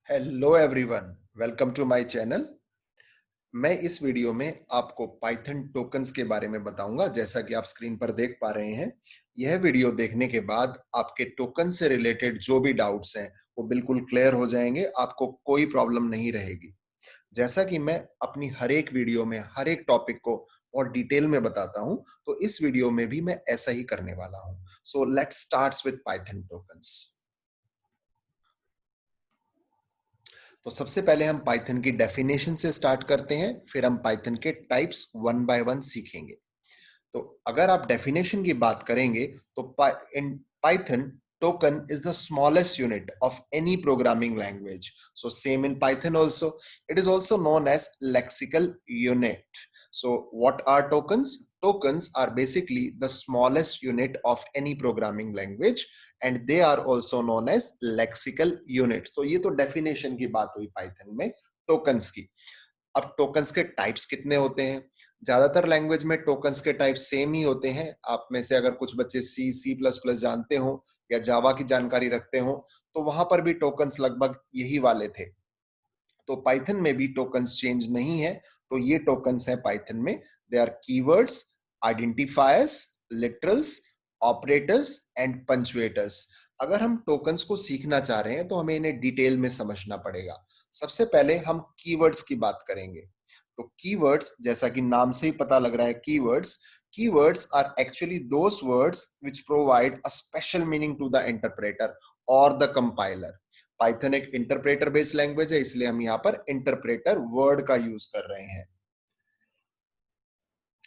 Hello everyone, welcome to my channel. मैं इस video में आपको पाइथन टोकन्स के बारे में बताऊंगा। जैसा कि आप स्क्रीन पर देख पा रहे हैं, यह वीडियो देखने के बाद आपके टोकन से रिलेटेड जो भी डाउट्स हैं वो बिल्कुल क्लियर हो जाएंगे। आपको कोई प्रॉब्लम नहीं रहेगी। जैसा कि मैं अपनी हर एक वीडियो में हर एक टॉपिक को और डिटेल में बताता हूं, तो इस वीडियो में भी मैं ऐसा ही करने वाला हूं। So let's start with Python tokens. तो सबसे पहले हम पाइथन की डेफिनेशन से स्टार्ट करते हैं, फिर हम पाइथन के टाइप्स वन बाय वन सीखेंगे। तो अगर आप डेफिनेशन की बात करेंगे तो in Python token is the smallest unit of any programming language. So same in Python also. It is also known as lexical unit. So what are tokens? Tokens are basically the smallest unit of any programming language and they are also known as lexical unit. तो ये तो definition की बात हुई Python में tokens की। अब tokens के टाइप्स कितने होते हैं? ज्यादातर लैंग्वेज में टोकन्स के टाइप सेम ही होते हैं। आप में से अगर कुछ बच्चे सी प्लस प्लस जानते हो या जावा की जानकारी रखते हो, तो वहां पर भी टोकन्स लगभग यही वाले थे। तो पाइथन में भी टोकन्स चेंज नहीं है। तो ये टोकन्स है पाइथन में। They are keywords, identifiers, literals, operators and punctuators. अगर हम टोकन्स को सीखना चाह रहे हैं तो हमें इन्हें डिटेल में समझना पड़ेगा। सबसे पहले हम कीवर्ड्स की बात करेंगे। तो कीवर्ड्स, जैसा कि नाम से ही पता लग रहा है, keywords are actually those words which provide a special meaning to the interpreter और द कंपाइलर। पाइथन एक इंटरप्रेटर बेस्ड लैंग्वेज है, इसलिए हम यहाँ पर इंटरप्रेटर वर्ड का यूज कर रहे हैं।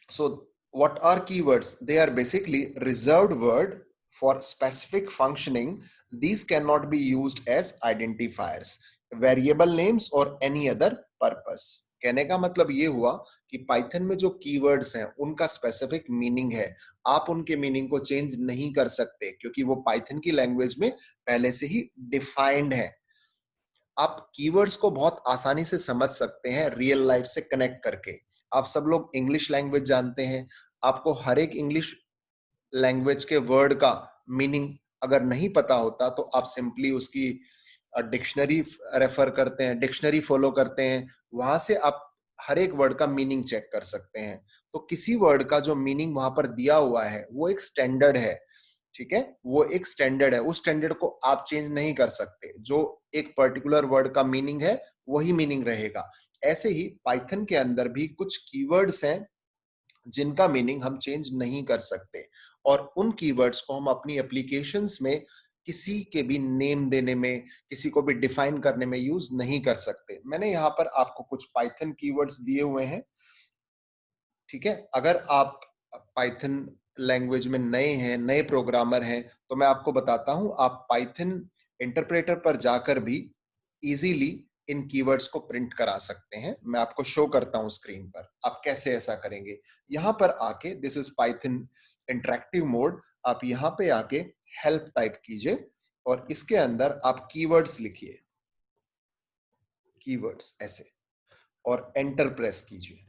सो what are keywords? They are basically reserved word for specific functioning. These cannot be used as identifiers, variable names or any other purpose. कहने का मतलब ये हुआ कि पाइथन में जो कीवर्ड्स हैं उनका स्पेसिफिक मीनिंग है। आप उनके मीनिंग को चेंज नहीं कर सकते क्योंकि वो पाइथन की लैंग्वेज में पहले से ही डिफाइंड है। आप कीवर्ड्स को बहुत आसानी से समझ सकते हैं रियल लाइफ से कनेक्ट करके। आप सब लोग इंग्लिश लैंग्वेज जानते हैं। आपको हर एक इंग्लिश लैंग्वेज के वर्ड का मीनिंग अगर नहीं पता होता तो आप सिंपली उसकी डिक्शनरी रेफर करते हैं, डिक्शनरी फॉलो करते हैं। वहां से आप हर एक वर्ड का मीनिंग चेक कर सकते हैं। तो किसी वर्ड का जो मीनिंग वहां पर दिया हुआ है वो एक स्टैंडर्ड है। ठीक है, वो एक स्टैंडर्ड है। उस स्टैंडर्ड को आप चेंज नहीं कर सकते। जो एक पर्टिकुलर वर्ड का मीनिंग है वही मीनिंग रहेगा। ऐसे ही पाइथन के अंदर भी कुछ कीवर्ड्स हैं जिनका मीनिंग हम चेंज नहीं कर सकते और उन कीवर्ड्स को हम अपनी एप्लीकेशंस में किसी के भी नेम देने में, किसी को भी डिफाइन करने में यूज नहीं कर सकते। मैंने यहाँ पर आपको कुछ पाइथन कीवर्ड्स दिए हुए हैं। ठीक है, अगर आप पाइथन लैंग्वेज में नए हैं, नए प्रोग्रामर हैं, तो मैं आपको बताता हूं, आप पाइथन इंटरप्रेटर पर जाकर भी इजीली इन कीवर्ड्स को प्रिंट करा सकते हैं। मैं आपको शो करता हूं स्क्रीन पर आप कैसे ऐसा करेंगे। यहां पर आके, this is Python interactive mode, आप यहां पे आके हेल्प टाइप कीजिए और इसके अंदर आप कीवर्ड्स लिखिए, कीवर्ड्स ऐसे, और एंटर प्रेस कीजिए।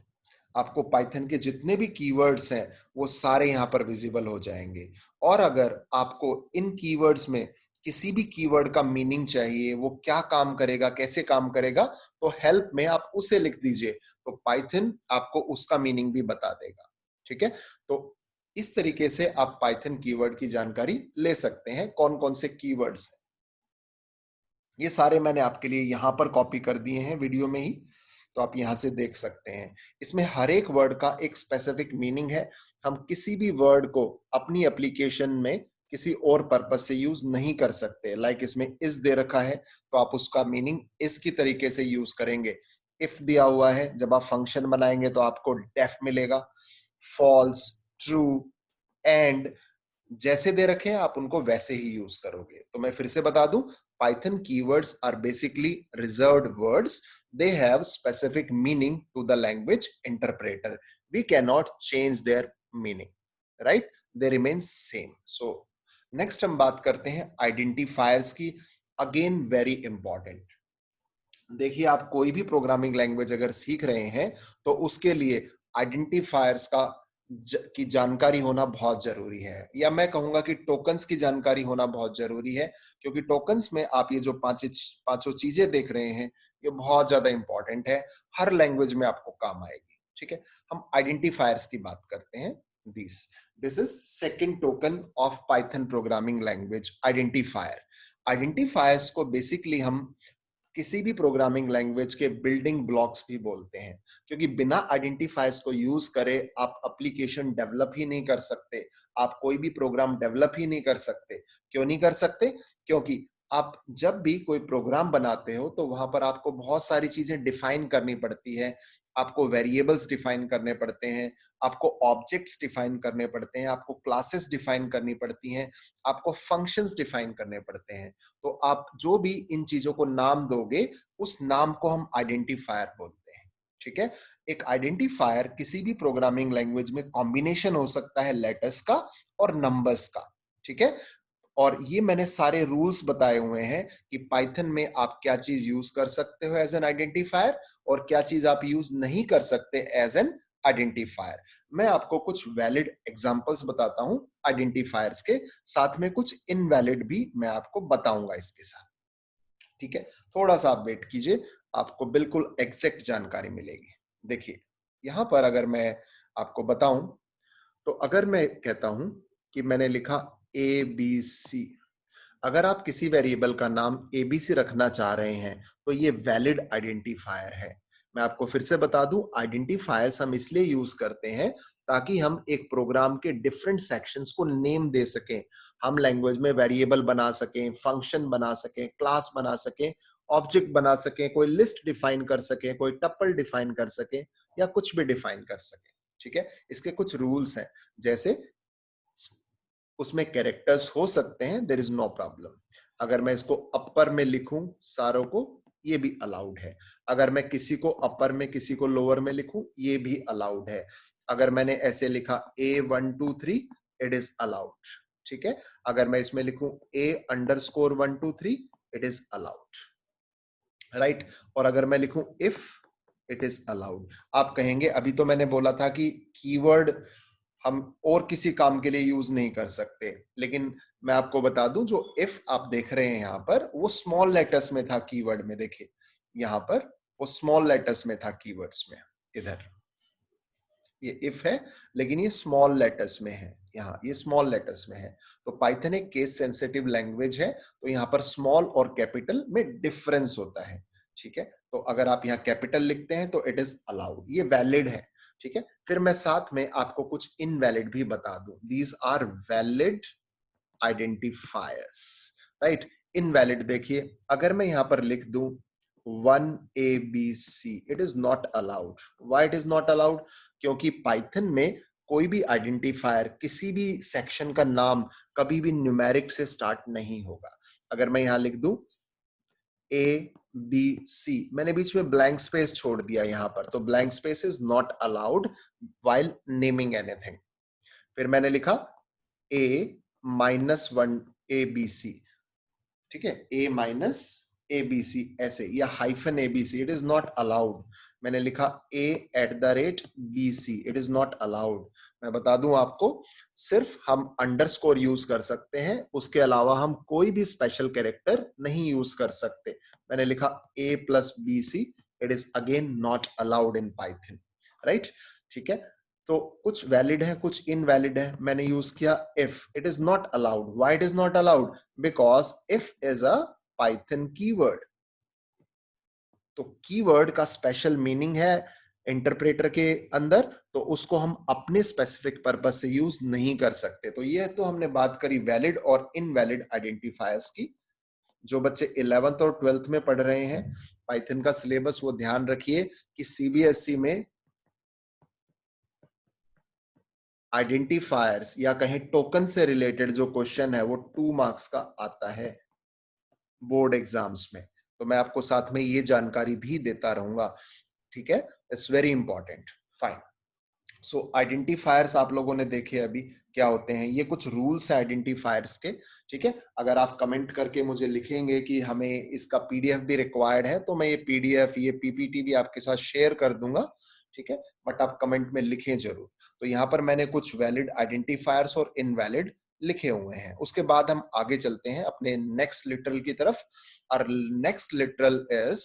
आपको पाइथन के जितने भी कीवर्ड्स हैं वो सारे यहां पर विजिबल हो जाएंगे। और अगर आपको इन कीवर्ड्स में किसी भी कीवर्ड का मीनिंग चाहिए, वो क्या काम करेगा, कैसे काम करेगा, तो हेल्प में आप उसे लिख दीजिए, तो पाइथन आपको उसका मीनिंग भी बता देगा। ठीक है, तो इस तरीके से आप पाइथन कीवर्ड की जानकारी ले सकते हैं। कौन कौन से कीवर्ड्स हैं ये सारे मैंने आपके लिए यहां पर कॉपी कर दिए हैं वीडियो में ही, तो आप यहां से देख सकते हैं। इसमें हर एक वर्ड का एक स्पेसिफिक मीनिंग है। हम किसी भी वर्ड को अपनी एप्लीकेशन में किसी और पर्पस से यूज नहीं कर सकते। लाइक इसमें इस दे रखा है तो आप उसका मीनिंग इसकी तरीके से यूज करेंगे। इफ दिया हुआ है, जब आप फंक्शन बनाएंगे तो आपको डेफ मिलेगा। फॉल्स, ट्रू, एंड जैसे दे रखे हैं आप उनको वैसे ही यूज करोगे। तो मैं फिर से बता दूं, Python keywords are basically reserved words. They have specific meaning to the language interpreter. We can not change their meaning, right? They remain same. So next हम बात करते हैं आइडेंटिफायर्स की। Again very important. देखिए, आप कोई भी प्रोग्रामिंग लैंग्वेज अगर सीख रहे हैं तो उसके लिए आइडेंटिफायर्स का की जानकारी होना बहुत जरूरी है, या मैं कहूंगा कि टोकन्स की जानकारी होना बहुत जरूरी है, क्योंकि टोकन्स में आप ये जो पांचों चीजें देख रहे हैं, ये बहुत ज्यादा इंपॉर्टेंट है, हर लैंग्वेज में आपको काम आएगी। ठीक है, हम आइडेंटिफायर्स की बात करते हैं। This is second token of Python programming language, identifier. Identifiers को बेसिकली हम किसी भी प्रोग्रामिंग लैंग्वेज के बिल्डिंग ब्लॉक्स भी बोलते हैं, क्योंकि बिना आइडेंटिफायर्स को यूज करे आप एप्लीकेशन डेवलप ही नहीं कर सकते, आप कोई भी प्रोग्राम डेवलप ही नहीं कर सकते। क्यों नहीं कर सकते? क्योंकि आप जब भी कोई प्रोग्राम बनाते हो तो वहां पर आपको बहुत सारी चीजें डिफाइन करनी पड़ती है, आपको वेरिएबल्स डिफाइन करने पड़ते हैं, आपको ऑब्जेक्ट्स डिफाइन करने पड़ते हैं, आपको क्लासेस डिफाइन करनी पड़ती हैं, आपको फंक्शंस डिफाइन करने पड़ते हैं। तो आप जो भी इन चीजों को नाम दोगे, उस नाम को हम आइडेंटिफायर बोलते हैं। ठीक है, एक आइडेंटिफायर किसी भी प्रोग्रामिंग लैंग्वेज में कॉम्बिनेशन हो सकता है लेटर्स का और नंबर्स का। ठीक है, और ये मैंने सारे रूल्स बताए हुए हैं कि पाइथन में आप क्या चीज यूज कर सकते हो एज एन आइडेंटिफायर और क्या चीज आप यूज नहीं कर सकते एज एन आइडेंटिफायर। मैं आपको कुछ वैलिड एग्जांपल्स बताता हूं आइडेंटिफायर्स के, साथ में कुछ इनवैलिड भी मैं आपको बताऊंगा इसके साथ। ठीक है, थोड़ा सा आप वेट कीजिए, आपको बिल्कुल एग्जैक्ट जानकारी मिलेगी। देखिए, यहां पर अगर मैं आपको बताऊं, तो अगर मैं कहता हूं कि मैंने लिखा ए बी सी, अगर आप किसी वेरिएबल का नाम एबीसी रखना चाह रहे हैं तो ये वैलिड आइडेंटिफायर है। मैं आपको फिर से बता दूं, आइडेंटिफायर्स हम इसलिए यूज करते हैं ताकि हम एक प्रोग्राम के डिफरेंट सेक्शंस को नेम दे सकें, हम लैंग्वेज में वेरिएबल बना सकें, फंक्शन बना सकें, क्लास बना सकें, ऑब्जेक्ट बना सकें, कोई लिस्ट डिफाइन कर सकें, कोई टपल डिफाइन कर सकें, या कुछ भी डिफाइन कर सकें। ठीक है, इसके कुछ रूल्स हैं, जैसे उसमें कैरेक्टर्स हो सकते हैं, देयर इज नो प्रॉब्लम। अगर मैं इसको अपर में लिखूं सारों को, ये भी अलाउड है। अगर मैं किसी को अपर में किसी को लोअर में लिखूं, ये भी अलाउड है। अगर मैंने ऐसे लिखा A123, इट इज अलाउड। ठीक है, अगर मैं इसमें लिखूं A_123, it is allowed, right. और अगर मैं लिखूं इफ, इट इज अलाउड। आप कहेंगे अभी तो मैंने बोला था कि कीवर्ड हम और किसी काम के लिए यूज नहीं कर सकते, लेकिन मैं आपको बता दूं, जो इफ आप देख रहे हैं यहां पर, वो स्मॉल लेटर्स में था कीवर्ड में। देखिए यहां पर वो स्मॉल लेटर्स में था कीवर्ड्स में, इधर ये इफ है, लेकिन ये स्मॉल लेटर्स में है, यहाँ ये स्मॉल लेटर्स में है। तो पाइथन एक केस सेंसिटिव लैंग्वेज है, तो यहाँ पर स्मॉल और कैपिटल में डिफरेंस होता है। ठीक है, तो अगर आप यहाँ कैपिटल लिखते हैं तो इट इज अलाउड, ये वैलिड है। ठीक है, फिर मैं साथ में आपको कुछ इनवैलिड भी बता दूं, these are valid identifiers, right. Invalid देखिए, अगर मैं यहां पर लिख दूं 1ABC, it is not allowed. Why it is not allowed? क्योंकि पाइथन में कोई भी आइडेंटिफायर, किसी भी सेक्शन का नाम कभी भी न्यूमेरिक से स्टार्ट नहीं होगा। अगर मैं यहां लिख दूं ABC, मैंने बीच में ब्लैंक स्पेस छोड़ दिया यहां पर, तो blank space is not allowed while naming anything. फिर मैंने लिखा A-1ABC, ठीक है, A-ABC ऐसे, या hyphen ABC, it is not allowed. मैंने लिखा A@BC, it is not allowed. मैं बता दूं आपको, सिर्फ हम अंडरस्कोर यूज कर सकते हैं, उसके अलावा हम कोई भी स्पेशल कैरेक्टर नहीं यूज कर सकते। मैंने लिखा A+BC, it is again not allowed in Python, right. ठीक है, तो कुछ वैलिड है, कुछ इनवैलिड है। मैंने यूज किया if, it is not allowed. Why it is not allowed? Because if is a Python keyword. तो कीवर्ड का स्पेशल मीनिंग है इंटरप्रेटर के अंदर, तो उसको हम अपने स्पेसिफिक पर्पस से यूज नहीं कर सकते। तो ये तो हमने बात करी वैलिड और इनवैलिड आइडेंटिफायर्स की। जो बच्चे 11th और 12th में पढ़ रहे हैं पाइथन का सिलेबस, वो ध्यान रखिए कि सीबीएसई में आइडेंटिफायर्स या कहें टोकन से रिलेटेड जो क्वेश्चन है वो 2 मार्क्स का आता है बोर्ड एग्जाम्स में। तो मैं आपको साथ में ये जानकारी भी देता रहूंगा। ठीक है, it's very important. Fine, so identifiers आप लोगों ने देखे अभी क्या होते हैं, ये कुछ रूल्स है आइडेंटिफायर्स के। ठीक है, अगर आप कमेंट करके मुझे लिखेंगे कि हमें इसका पीडीएफ भी रिक्वायर्ड है, तो मैं ये पीडीएफ, ये पीपीटी भी आपके साथ शेयर कर दूंगा। ठीक है, बट आप कमेंट में लिखें जरूर। तो यहाँ पर मैंने कुछ वैलिड आइडेंटिफायर्स और इनवैलिड लिखे हुए हैं। उसके बाद हम आगे चलते हैं अपने नेक्स्ट लिटरल की तरफ। और नेक्स्ट लिटरल इज,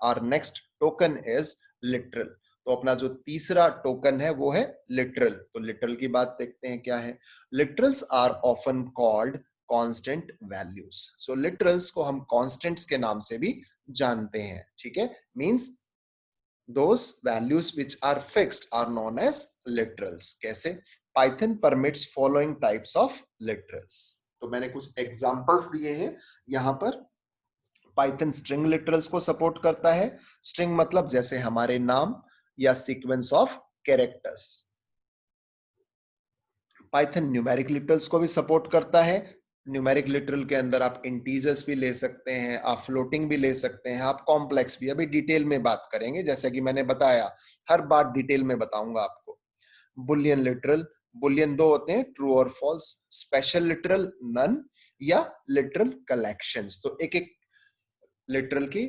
और नेक्स्ट टोकन इज लिटरल। तो अपना जो तीसरा टोकन है वो है लिटरल। तो लिटरल की बात देखते हैं क्या है। Literals are often called constant values. So literals को हम कांस्टेंट्स के नाम से भी जानते हैं, ठीक है। Means those values which are fixed are known as literals। कैसे? Python permits following types of literals। तो मैंने कुछ एग्जांपल्स दिए हैं यहां पर। पाइथन स्ट्रिंग लिटरल्स को सपोर्ट करता है। स्ट्रिंग मतलब जैसे हमारे नाम या sequence of characters. Python numeric literals को भी सपोर्ट करता है। न्यूमेरिक लिटरल के अंदर आप इंटीजर्स भी ले सकते हैं, आप फ्लोटिंग भी ले सकते हैं, आप कॉम्प्लेक्स भी। अभी डिटेल में बात करेंगे, जैसा कि मैंने बताया, हर बात डिटेल में बताऊंगा आपको। बुलियन लिटरल, बुलियन दो होते हैं, ट्रू और फॉल्स। स्पेशल लिटरल, नन या लिटरल कलेक्शंस। तो एक एक लिटरल की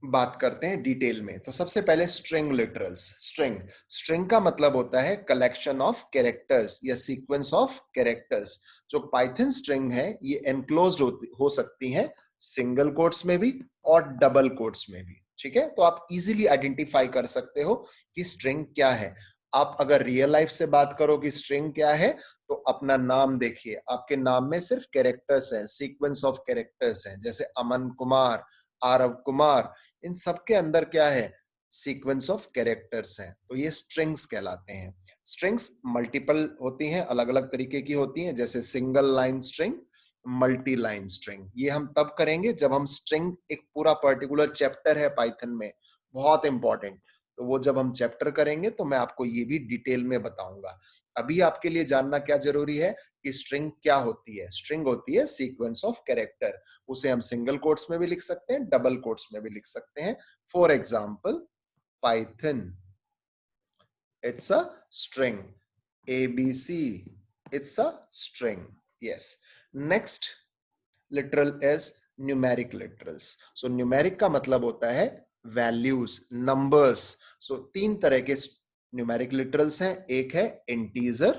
बात करते हैं डिटेल में। तो सबसे पहले स्ट्रिंग लिटरल्स। स्ट्रिंग, स्ट्रिंग का मतलब होता है कलेक्शन ऑफ कैरेक्टर्स या सीक्वेंस ऑफ कैरेक्टर्स। जो पाइथन स्ट्रिंग है ये एनक्लोज्ड हो सकती है सिंगल कोट्स में भी और डबल कोट्स में भी, ठीक है। तो आप इजीली आइडेंटिफाई कर सकते हो कि स्ट्रिंग क्या है। आप अगर रियल लाइफ से बात करो कि स्ट्रिंग क्या है, तो अपना नाम देखिए, आपके नाम में सिर्फ कैरेक्टर्स हैं, सीक्वेंस ऑफ कैरेक्टर्स हैं। जैसे अमन कुमार, आरव कुमार, इन सब के अंदर क्या है, सीक्वेंस ऑफ कैरेक्टर्स हैं। तो ये स्ट्रिंग्स कहलाते हैं। स्ट्रिंग्स मल्टीपल होती हैं, अलग अलग तरीके की होती हैं, जैसे single line string, multi line string. ये हम तब करेंगे जब हम स्ट्रिंग, एक पूरा पर्टिकुलर चैप्टर है पाइथन में, बहुत इंपॉर्टेंट, तो वो जब हम चैप्टर करेंगे तो मैं आपको ये भी डिटेल में बताऊंगा। अभी आपके लिए जानना क्या जरूरी है कि स्ट्रिंग क्या होती है। स्ट्रिंग होती है सीक्वेंस ऑफ कैरेक्टर। उसे हम सिंगल कोट्स में भी लिख सकते हैं, डबल कोट्स में भी लिख सकते हैं। For example, Python, it's a string. ABC, it's a string। Yes। Next literal is numeric literals। So numeric का मतलब होता है values, numbers। So तीन तरह के numeric literals हैं। एक है integer,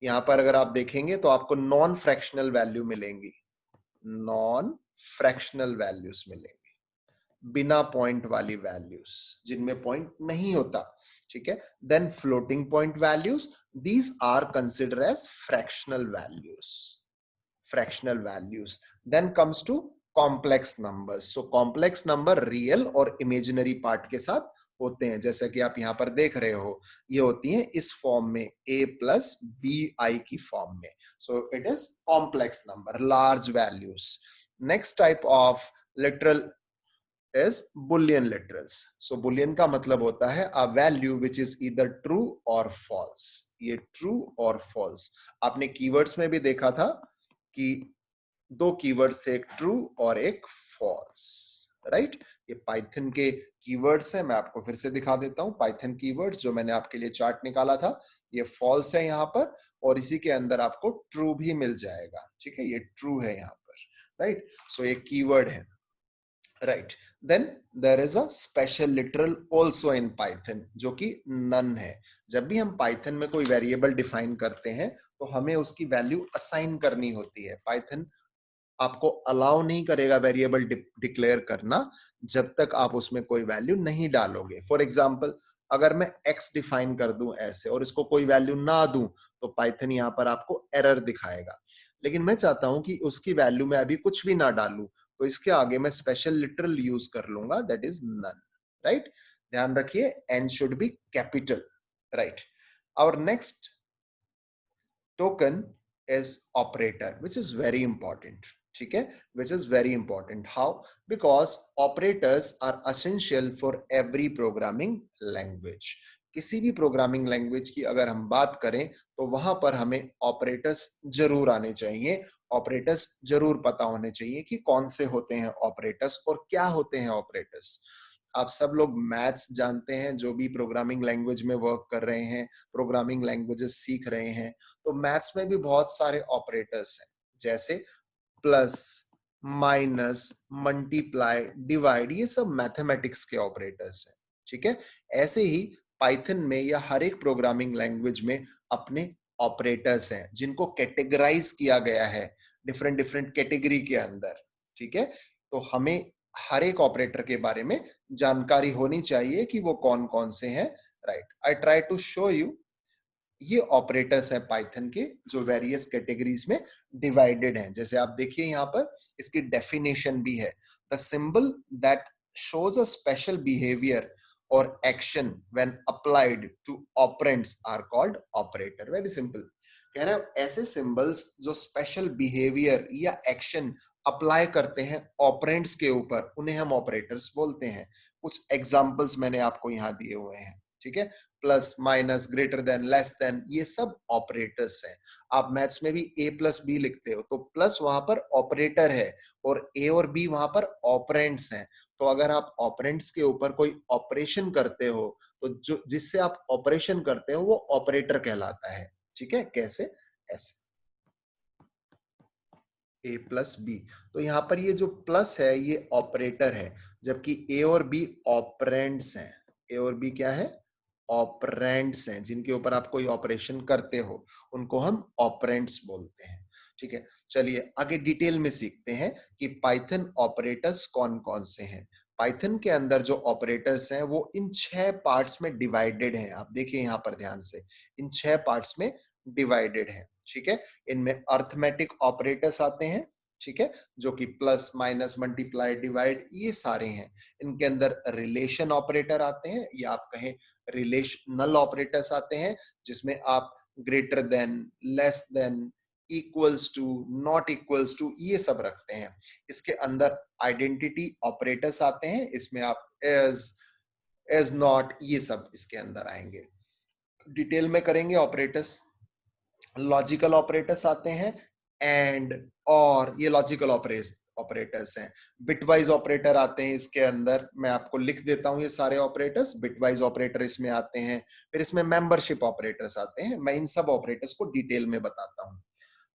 यहां पर अगर आप देखेंगे तो आपको नॉन फ्रैक्शनल वैल्यू मिलेंगी, नॉन फ्रैक्शनल वैल्यूज मिलेंगी, बिना पॉइंट वाली वैल्यूज, जिनमें पॉइंट नहीं होता, ठीक है। Then floating point values, these are consider as fractional values, fractional values. Then comes to complex numbers. So complex number real और इमेजिनरी पार्ट के साथ होते हैं, जैसा कि आप यहां पर देख रहे हो, ये होती हैं इस फॉर्म में, a+bi की फॉर्म में। So it is complex number, large values. Next type of literal is Boolean literals। So Boolean का मतलब होता है a value which is either true or false। ये true और false। आपने keywords में भी देखा था कि दो कीवर्ड्स है, एक ट्रू और एक फॉल्स, राइट। ये पाइथन के कीवर्ड्स हैं, मैं आपको फिर से दिखा देता हूं। पाइथन कीवर्ड्स जो मैंने आपके लिए चार्ट निकाला था, ये फॉल्स है यहाँ पर, और इसी के अंदर आपको ट्रू भी मिल जाएगा, ठीक है। ये ट्रू है यहाँ पर, राइट। सो ये कीवर्ड है, right. Then there is a special literal also in Python, जो कि नन है। जब भी हम पाइथन में कोई वेरिएबल डिफाइन करते हैं तो हमें उसकी वैल्यू असाइन करनी होती है। पाइथन आपको अलाउ नहीं करेगा वेरिएबल डिक्लेयर करना जब तक आप उसमें कोई वैल्यू नहीं डालोगे। फॉर एग्जाम्पल, अगर मैं x डिफाइन कर दूं ऐसे और इसको कोई वैल्यू ना दूं, तो पाइथन यहां पर आपको एरर दिखाएगा। लेकिन मैं चाहता हूं कि उसकी वैल्यू में अभी कुछ भी ना डालूं, तो इसके आगे मैं स्पेशल लिटरल यूज कर लूंगा, दैट इज नन, राइट। ध्यान रखिए, n should be capital, right. Our next token is operator, which is very important, ठीक है, which is very important। How? Because operators are essential for every programming language। किसी भी programming language की अगर हम बात करें तो वहां पर हमें ऑपरेटर्स जरूर आने चाहिए, ऑपरेटर्स जरूर पता होने चाहिए कि कौन से होते हैं ऑपरेटर्स और क्या होते हैं ऑपरेटर्स। आप सब लोग मैथ्स जानते हैं, जो भी प्रोग्रामिंग लैंग्वेज में वर्क कर रहे हैं, प्रोग्रामिंग लैंग्वेजेस सीख रहे हैं, तो मैथ्स में भी बहुत सारे ऑपरेटर्स हैं, जैसे प्लस, माइनस, मल्टीप्लाई, डिवाइड, ये सब मैथमेटिक्स के ऑपरेटर्स हैं, ठीक है। ऐसे ही पाइथन में या हर एक प्रोग्रामिंग लैंग्वेज में अपने ऑपरेटर्स हैं जिनको कैटेगराइज किया गया है डिफरेंट डिफरेंट कैटेगरी के अंदर, ठीक है। तो हमें हर एक ऑपरेटर के बारे में जानकारी होनी चाहिए कि वो कौन कौन से हैं, right. I try to show you, ये ऑपरेटर्स हैं पाइथन के जो वेरियस कैटेगरीज में डिवाइडेड हैं। जैसे आप देखिए यहाँ पर इसकी डेफिनेशन भी है, the symbol that shows a special behavior or action when applied to operands are called operator। very simple, कह रहा है ऐसे सिंबल्स जो स्पेशल बिहेवियर या एक्शन अप्लाई करते हैं ऑपरेंड्स के ऊपर, उन्हें हम ऑपरेटर्स बोलते हैं। कुछ एग्जांपल्स मैंने आपको यहाँ दिए हुए हैं, ठीक है। Plus, minus, greater than, less then, ये सब ऑपरेटर्स हैं। आप मैथ्स में भी ए प्लस बी लिखते हो तो प्लस वहां पर ऑपरेटर है और ए और बी वहां पर ऑपरेंड्स हैं। तो अगर आप ऑपरेंड्स के ऊपर कोई ऑपरेशन करते हो तो जो जिससे आप ऑपरेशन करते हो वो ऑपरेटर कहलाता है, ठीक है। कैसे? ऐसे ए प्लस बी, तो यहाँ पर ये जो प्लस है ये ऑपरेटर है, जबकि ए और बी ऑपरेंड्स हैं। ए और बी क्या है? ऑपरेंड्स हैं, जिनके ऊपर आप कोई ऑपरेशन करते हो उनको हम ऑपरेंड्स बोलते हैं, ठीक है। चलिए आगे डिटेल में सीखते हैं कि पाइथन ऑपरेटर्स कौन कौन से हैं। पाइथन के अंदर जो ऑपरेटर्स हैं वो इन 6 पार्ट्स में डिवाइडेड हैं। आप देखिए यहाँ पर ध्यान से, इन 6 पार्ट्स में डिवाइडेड है, ठीक है। इनमें अर्थमेटिक ऑपरेटर्स आते हैं, ठीक है, जो कि प्लस, माइनस, मल्टीप्लाई, डिवाइड, ये सारे हैं। इनके अंदर रिलेशन ऑपरेटर आते हैं या आप कहें रिलेशनल ऑपरेटर्स आते हैं, जिसमें आप greater than, less than, equals to, not equals to, ये सब रखते हैं। इसके अंदर आइडेंटिटी ऑपरेटर्स आते हैं, इसमें आप एज नॉट, ये सब इसके अंदर आएंगे। डिटेल में करेंगे ऑपरेटर्स। लॉजिकल ऑपरेटर्स आते हैं, एंड, और, ये लॉजिकल ऑपरेटर्स हैं। बिटवाइज ऑपरेटर आते हैं इसके अंदर, मैं आपको लिख देता हूं ये सारे ऑपरेटर्स। बिटवाइज ऑपरेटर इसमें आते हैं, फिर इसमें मेंबरशिप ऑपरेटर्स आते हैं। मैं इन सब ऑपरेटर्स को डिटेल में बताता हूं।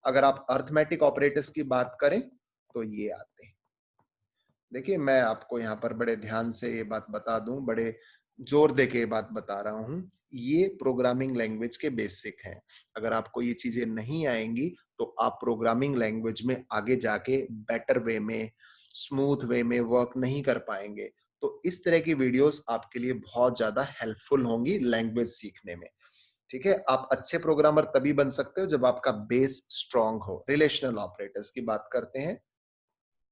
अगर आप अर्थमेटिक ऑपरेटर्स की बात करें तो ये आते हैं। देखिए मैं आपको यहाँ पर बड़े ध्यान से ये बात बता दूं, बड़े जोर दे के ये बात बता रहा हूं, ये प्रोग्रामिंग लैंग्वेज के बेसिक हैं। अगर आपको ये चीजें नहीं आएंगी तो आप प्रोग्रामिंग लैंग्वेज में आगे जाके बेटर वे में, स्मूथ वे में वर्क नहीं कर पाएंगे। तो इस तरह की वीडियोस आपके लिए बहुत ज्यादा हेल्पफुल होंगी लैंग्वेज सीखने में, ठीक है। आप अच्छे प्रोग्रामर तभी बन सकते हो जब आपका बेस स्ट्रांग हो। रिलेशनल ऑपरेटर्स की बात करते हैं।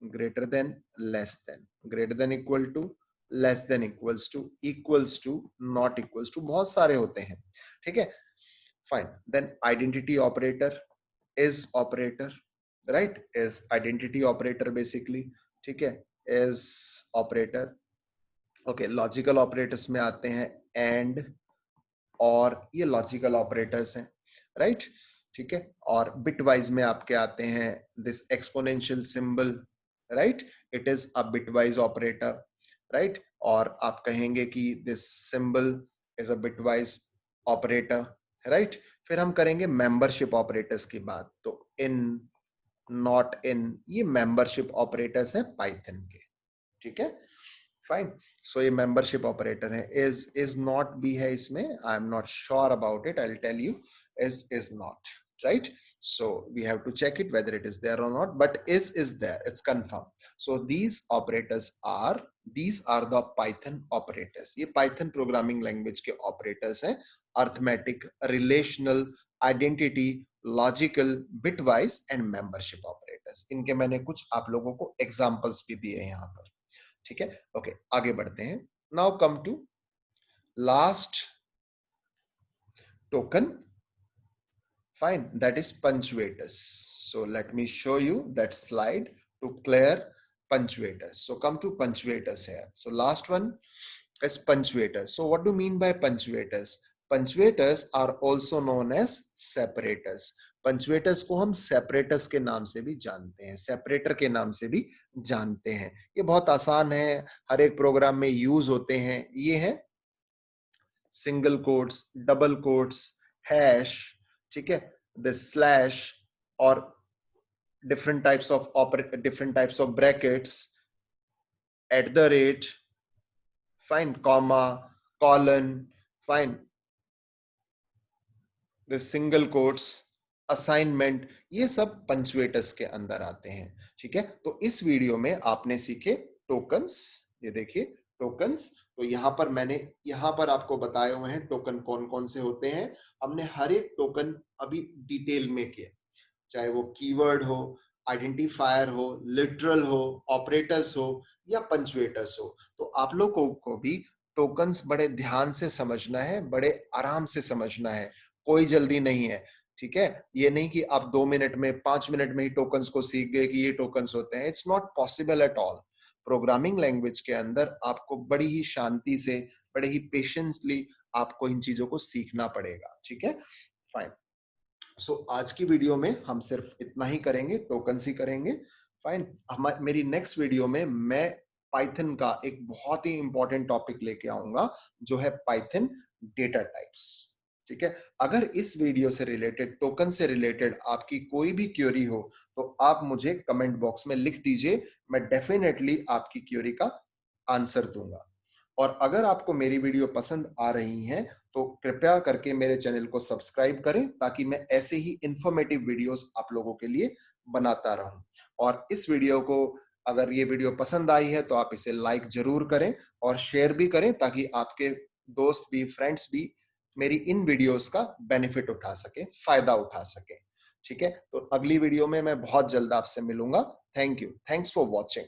Greater than, less than, greater than equal to, less than equals to, not equals to, बहुत सारे होते हैं, ठीक है। Fine. Then identity operator, is operator, right, is identity operator basically, ठीक है, is operator. Okay, logical operators में आते हैं एंड, और, ये लॉजिकल ऑपरेटर्स हैं, राइट, ठीक है। और बिटवाइज में आपके आते हैं this exponential symbol, right, it is a bitwise operator, right. और आप कहेंगे कि this symbol is a bitwise operator, right. फिर हम करेंगे मेंबरशिप ऑपरेटर्स की बात। तो इन, नॉट इन, ये मेंबरशिप ऑपरेटर्स हैं पाइथन के, ठीक है। फाइन। सो ये मेंबरशिप ऑपरेटर है। इज नॉट भी है इसमें, I am not sure about it, I will tell you. Is not, right? So we have to check it whether it is there or not, but is there, it's confirmed. So these are the Python operators. ये Python programming language के operators हैं। arithmetic, relational, identity, logical, bitwise and membership operators। इनके मैंने कुछ आप लोगों को examples भी दिए हैं यहाँ पर, ठीक है। ओके, आगे बढ़ते हैं। Now come to last token, fine, that is punctuators. So let me show you that slide to clear punctuators. So come to punctuators here. So last one is punctuators. So what do you mean by punctuators? Punctuators are also known as separators. पंचुएटर्स को हम separators के नाम से भी जानते हैं, separator के नाम से भी जानते हैं। ये बहुत आसान है, हर एक प्रोग्राम में यूज होते हैं। ये है single quotes, double quotes, hash, ठीक है, द स्लैश, और different types of brackets, at the rate, fine, comma, colon, fine, the single quotes, assignment, ये सब पंचुएटर्स के अंदर आते हैं। ठीक है, तो इस वीडियो में आपने सीखे टोकन्स। ये देखिए टोकन्स, तो यहां पर मैंने यहां पर आपको बताए हुए हैं टोकन कौन कौन से होते हैं। हमने हर एक टोकन अभी डिटेल में किया, चाहे वो कीवर्ड हो, आइडेंटिफायर हो, लिटरल हो, ऑपरेटर्स हो या पंचुएटर्स हो। तो आप लोगों को भी टोकन्स बड़े ध्यान से समझना है, बड़े आराम से समझना है, कोई जल्दी नहीं है। ठीक है, ये नहीं कि आप 2 मिनट में 5 मिनट में ही टोकन्स को सीख गए कि ये टोकन्स होते हैं। It's not possible at all. Programming language के अंदर आपको बड़ी ही शांति से, बड़े ही पेशेंसली आपको इन चीजों को सीखना पड़ेगा। ठीक है, फाइन। सो आज की वीडियो में हम सिर्फ इतना ही करेंगे, टोकन्स ही करेंगे। फाइन, मेरी नेक्स्ट वीडियो में मैं पाइथन का एक बहुत ही इंपॉर्टेंट टॉपिक लेके आऊंगा, जो है पाइथन डेटा टाइप्स। ठीक है, अगर इस वीडियो से रिलेटेड, टोकन से रिलेटेड आपकी कोई भी क्वेरी हो तो आप मुझे कमेंट बॉक्स में लिख दीजिए, मैं डेफिनेटली आपकी क्वेरी का आंसर दूंगा। और अगर आपको मेरी वीडियो पसंद आ रही हैं तो कृपया करके मेरे चैनल को सब्सक्राइब करें, ताकि मैं ऐसे ही इंफॉर्मेटिव वीडियोस आप लोगों के लिए बनाता रहूं। और इस वीडियो को, अगर ये वीडियो पसंद आई है तो आप इसे लाइक जरूर करें और शेयर भी करें, ताकि आपके दोस्त भी, फ्रेंड्स भी मेरी इन वीडियोस का बेनिफिट उठा सके, फायदा उठा सके। ठीक है, तो अगली वीडियो में मैं बहुत जल्द आपसे मिलूंगा। Thank you, thanks for watching.